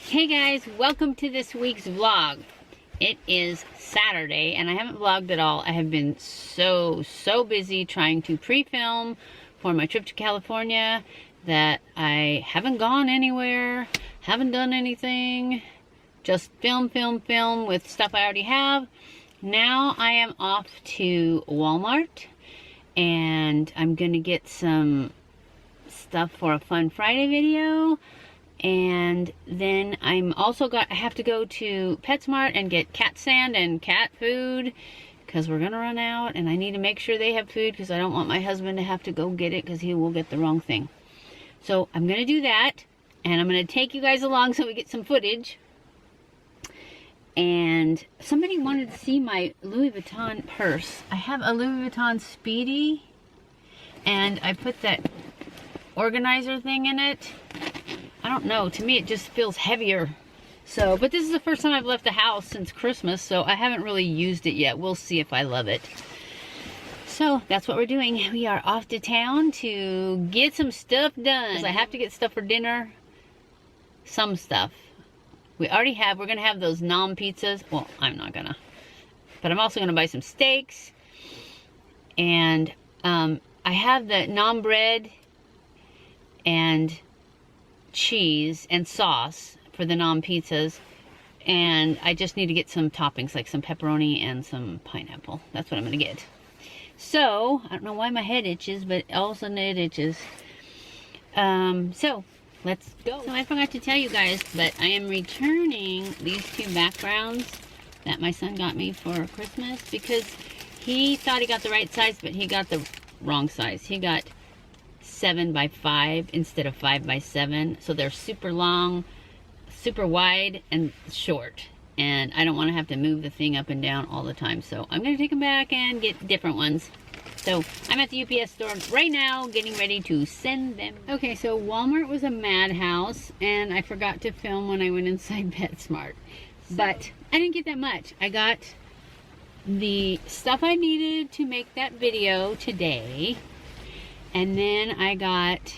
Hey guys, welcome to this week's vlog. It is Saturday and I haven't vlogged at all. I have been so busy trying to pre-film for my trip to California that I haven't gone anywhere, haven't done anything, just film with stuff I already have. Now I am off to Walmart and I'm gonna get some stuff for a Fun Friday video. And then I have to go to PetSmart and get cat sand and cat food because we're gonna run out, and I need to make sure they have food because I don't want my husband to have to go get it because he will get the wrong thing. So I'm gonna do that, and I'm gonna take you guys along so we get some footage. And somebody wanted to see my Louis Vuitton purse. I have a Louis Vuitton Speedy and I put that organizer thing in it. I don't know, to me it just feels heavier. So, but this is the first time I've left the house since Christmas, so I haven't really used it yet. We'll see if I love it. So that's what we're doing. We are off to town to get some stuff done. Because I have to get stuff for dinner. Some stuff. We're gonna have those Nam pizzas. Well, I'm not gonna. But I'm also gonna buy some steaks. And I have the Nam bread and cheese and sauce for the Nam pizzas, and I just need to get some toppings like some pepperoni and some pineapple. That's what I'm gonna get. So I don't know why my head itches, but all of a sudden it itches. So let's go. So I forgot to tell you guys, but I am returning these two backgrounds that my son got me for Christmas because he thought he got the right size, but he got the wrong size. He got 7 by 5 instead of 5 by 7, so they're super long, super wide, and short, and I don't want to have to move the thing up and down all the time, so I'm going to take them back and get different ones. So I'm at the UPS store right now getting ready to send them. Okay, so Walmart was a madhouse, and I forgot to film when I went inside PetSmart, but I didn't get that much. I got the stuff I needed to make that video today. And then I got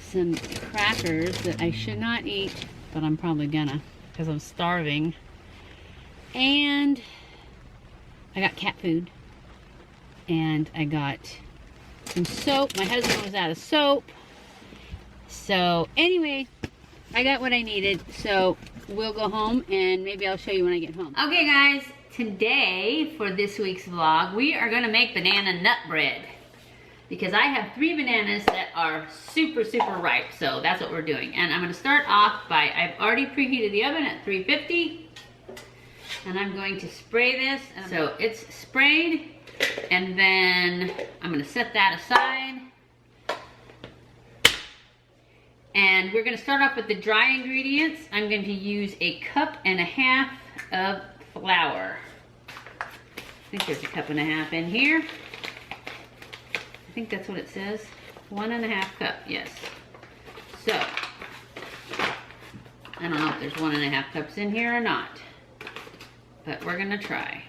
some crackers that I should not eat, but I'm probably gonna because I'm starving. And I got cat food. And I got some soap. My husband was out of soap. So anyway, I got what I needed. So we'll go home and maybe I'll show you when I get home. Okay guys, today for this week's vlog, we are gonna make banana nut bread. Because I have 3 bananas that are super ripe, so that's what we're doing. And I'm gonna start off by, I've already preheated the oven at 350, and I'm going to spray this. So it's sprayed, and then I'm gonna set that aside. And we're gonna start off with the dry ingredients. I'm going to use 1.5 cups of flour. I think there's 1.5 cups in here. I think that's what it says. 1.5 cups, yes. So, I don't know if there's 1.5 cups in here or not, but we're gonna try.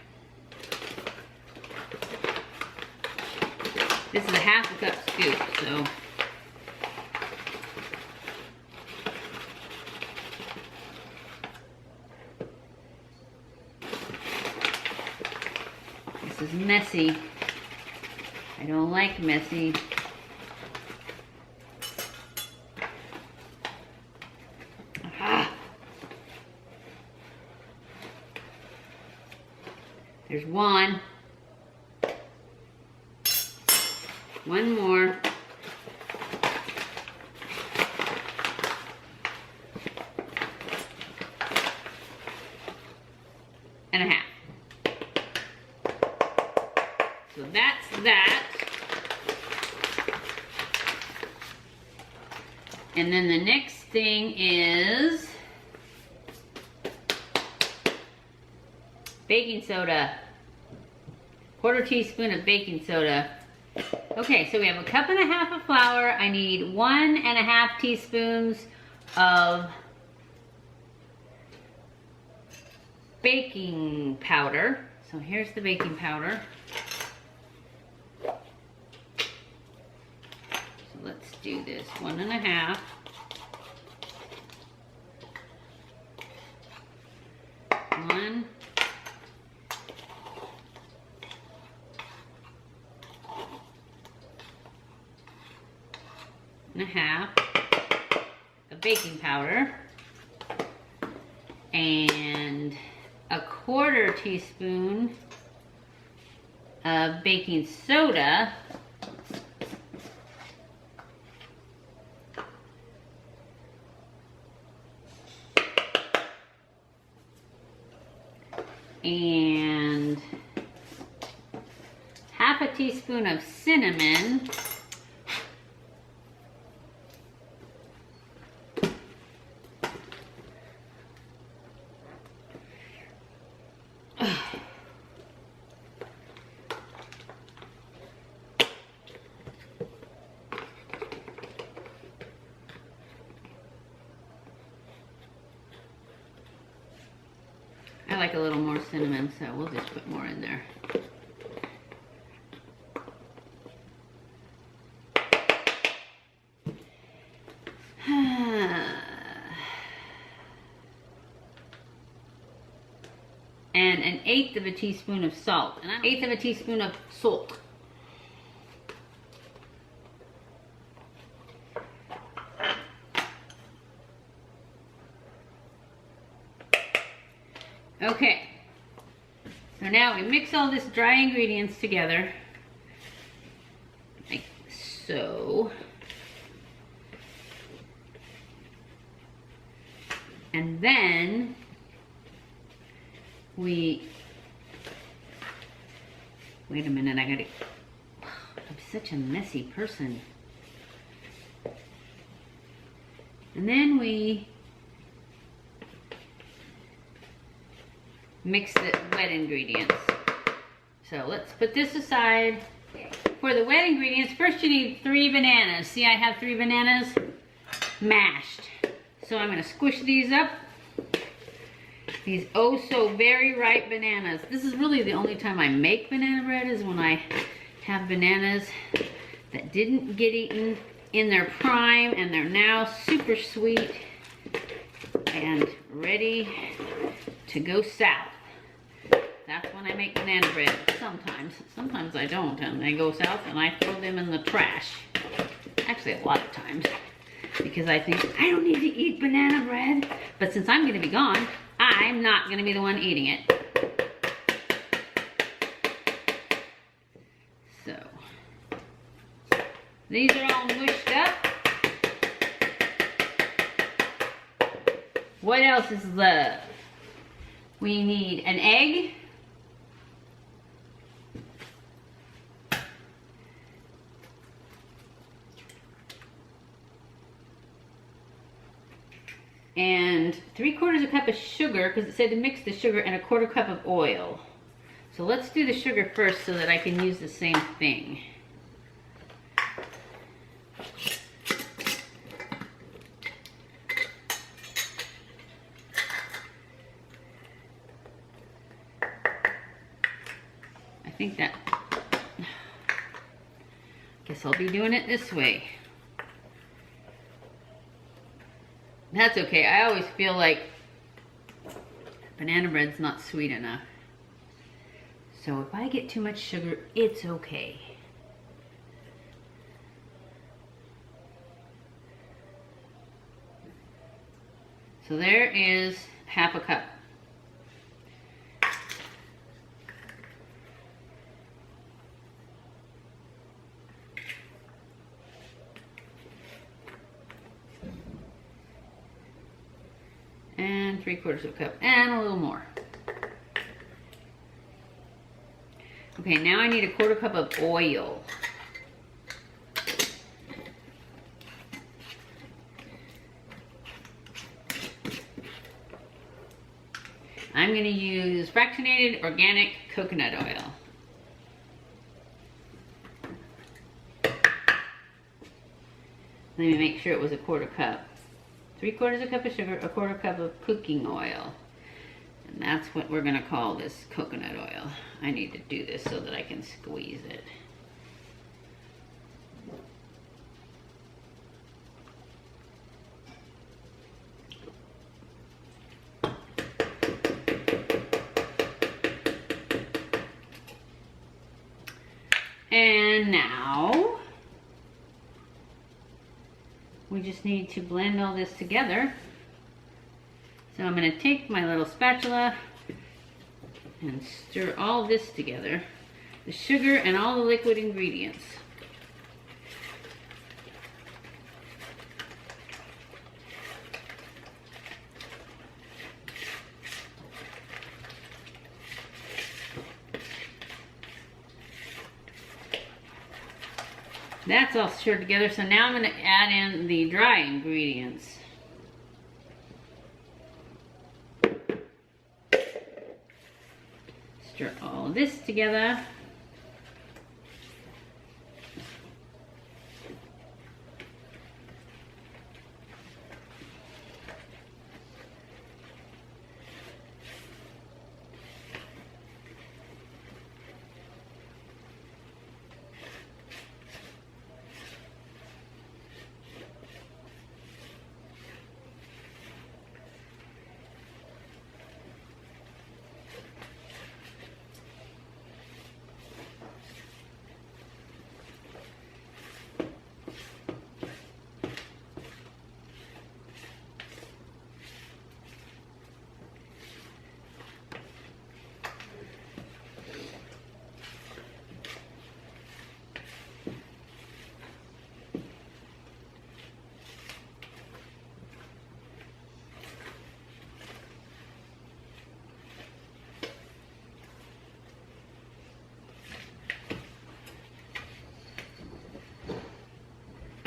This is a 1/2 cup scoop, so. This is messy. I don't like messy. Aha. There's one. One more. And 1/2. So that's that. And then the next thing is baking soda. 1/4 teaspoon of baking soda. Okay, so we have 1.5 cups of flour. I need 1.5 teaspoons of baking powder. So here's the baking powder. So let's do this. 1.5. of baking powder and 1/4 teaspoon of baking soda, and 1/2 teaspoon of cinnamon, I like a little more cinnamon, so we'll just put more in there. And 1/8 teaspoon of salt. And 1/8 teaspoon of salt. Okay, so now we mix all this dry ingredients together, like so. And then wait a minute, I'm such a messy person. And then we mix the wet ingredients. So let's put this aside. For the wet ingredients, first you need 3 bananas. See, I have 3 bananas mashed. So I'm gonna squish these up. These oh so very ripe bananas. This is really the only time I make banana bread, is when I have bananas that didn't get eaten in their prime and they're now super sweet and ready to go south. That's when I make banana bread. Sometimes I don't, and they go south and I throw them in the trash. Actually, a lot of times, because I think I don't need to eat banana bread, but since I'm gonna be gone, I'm not gonna be the one eating it. So, these are all mushed up. What else is left? We need an egg. And 3/4 cup of sugar, because it said to mix the sugar, and 1/4 cup of oil. So let's do the sugar first so that I can use the same thing. I think that, guess I'll be doing it this way. That's okay. I always feel like banana bread's not sweet enough. So if I get too much sugar, it's okay. So there is 1/2 cup. And 3/4 cup, and a little more. Okay, now I need 1/4 cup of oil. I'm going to use fractionated organic coconut oil. Let me make sure it was 1/4 cup. 3/4 cup of sugar, 1/4 cup of cooking oil. And that's what we're gonna call this coconut oil. I need to do this so that I can squeeze it. And now just need to blend all this together. So I'm going to take my little spatula and stir all this together. The sugar and all the liquid ingredients. That's all stirred together, so now I'm going to add in the dry ingredients. Stir all this together.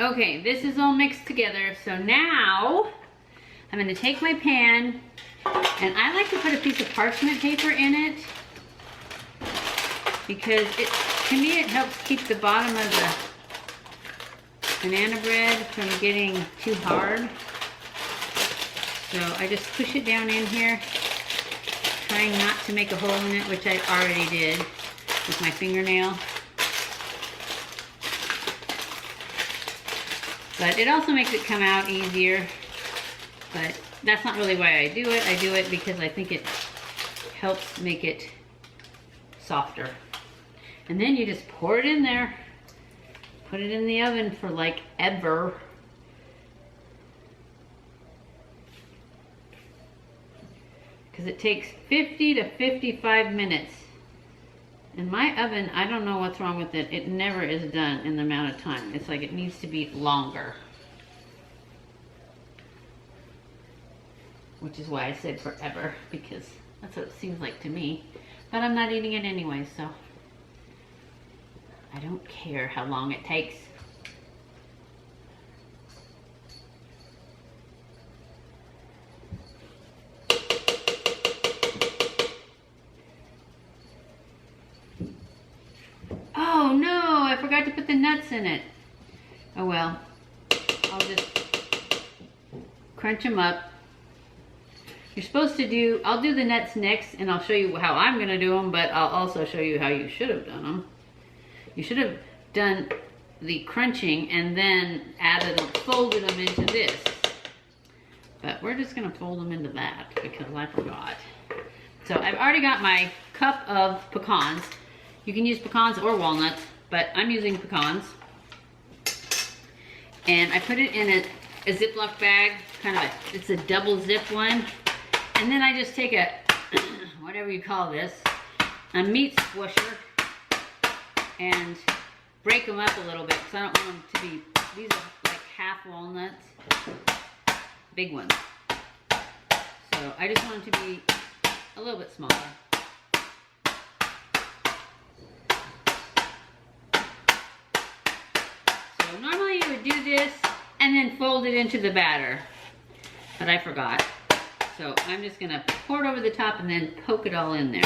Okay, this is all mixed together, so now I'm going to take my pan, and I like to put a piece of parchment paper in it because to me it helps keep the bottom of the banana bread from getting too hard. So I just push it down in here, trying not to make a hole in it, which I already did with my fingernail. But it also makes it come out easier. But that's not really why I do it. I do it because I think it helps make it softer. And then you just pour it in there. Put it in the oven for like ever. Because it takes 50 to 55 minutes. And my oven, I don't know what's wrong with it. It never is done in the amount of time. It's like it needs to be longer. Which is why I said forever, because that's what it seems like to me. But I'm not eating it anyway, so I don't care how long it takes. Oh no, I forgot to put the nuts in it. Oh well, I'll just crunch them up. You're supposed to do, I'll do the nuts next and I'll show you how I'm going to do them, but I'll also show you how you should have done them. You should have done the crunching and then folded them into this. But we're just going to fold them into that because I forgot. So I've already got my cup of pecans. You can use pecans or walnuts, but I'm using pecans. And I put it in a Ziploc bag, it's a double zip one. And then I just take a, whatever you call this, a meat squisher, and break them up a little bit, because I don't want them to be, these are like half walnuts, big ones. So I just want them to be a little bit smaller. So normally you would do this and then fold it into the batter, but I forgot. So I'm just going to pour it over the top and then poke it all in there.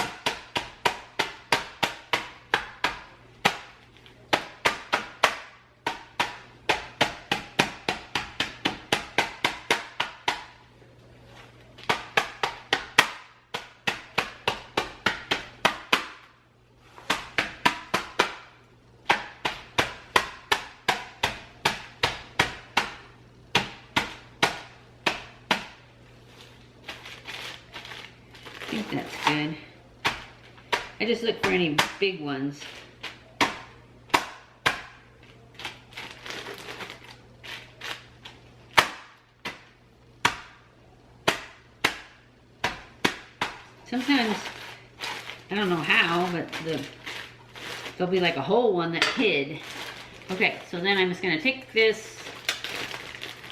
I think that's good. I just look for any big ones. sometimes, I don't know how, but there'll be like a whole one that hid. Okay, so then I'm just gonna take this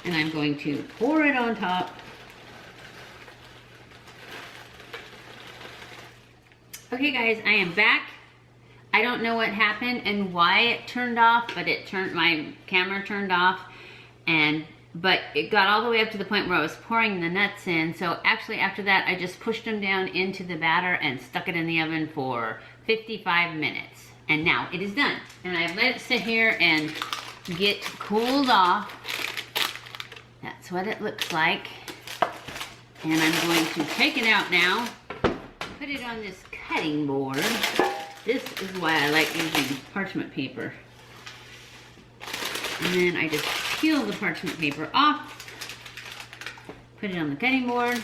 and I'm going to pour it on top. Okay guys, I am back. I don't know what happened and why it turned off, but my camera turned off, but it got all the way up to the point where I was pouring the nuts in. So actually after that, I just pushed them down into the batter and stuck it in the oven for 55 minutes. And now it is done. And I've let it sit here and get cooled off. That's what it looks like. And I'm going to take it out now, put it on this cutting board. This is why I like using parchment paper. And then I just peel the parchment paper off, put it on the cutting board,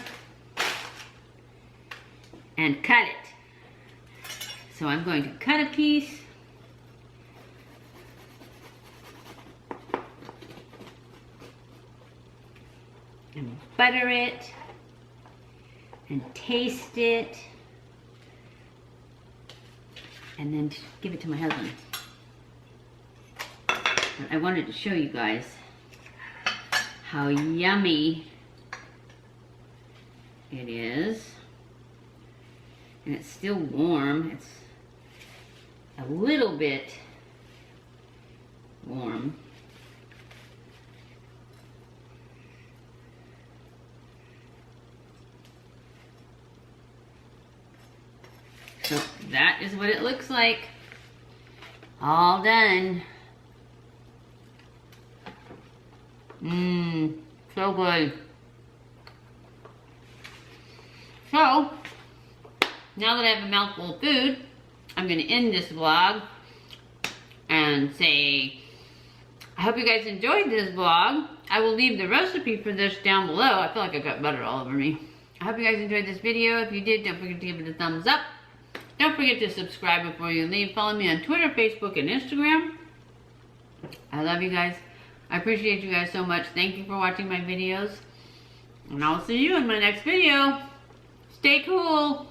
and cut it. So I'm going to cut a piece. And butter it, and taste it. And then give it to my husband. But I wanted to show you guys how yummy it is. And it's still warm. It's a little bit warm. So that is what it looks like. All done. Mmm, so good. So, now that I have a mouthful of food, I'm going to end this vlog and say, I hope you guys enjoyed this vlog. I will leave the recipe for this down below. I feel like I got butter all over me. I hope you guys enjoyed this video. If you did, don't forget to give it a thumbs up. Don't forget to subscribe before you leave. Follow me on Twitter, Facebook, and Instagram. I love you guys. I appreciate you guys so much. Thank you for watching my videos. And I'll see you in my next video. Stay cool.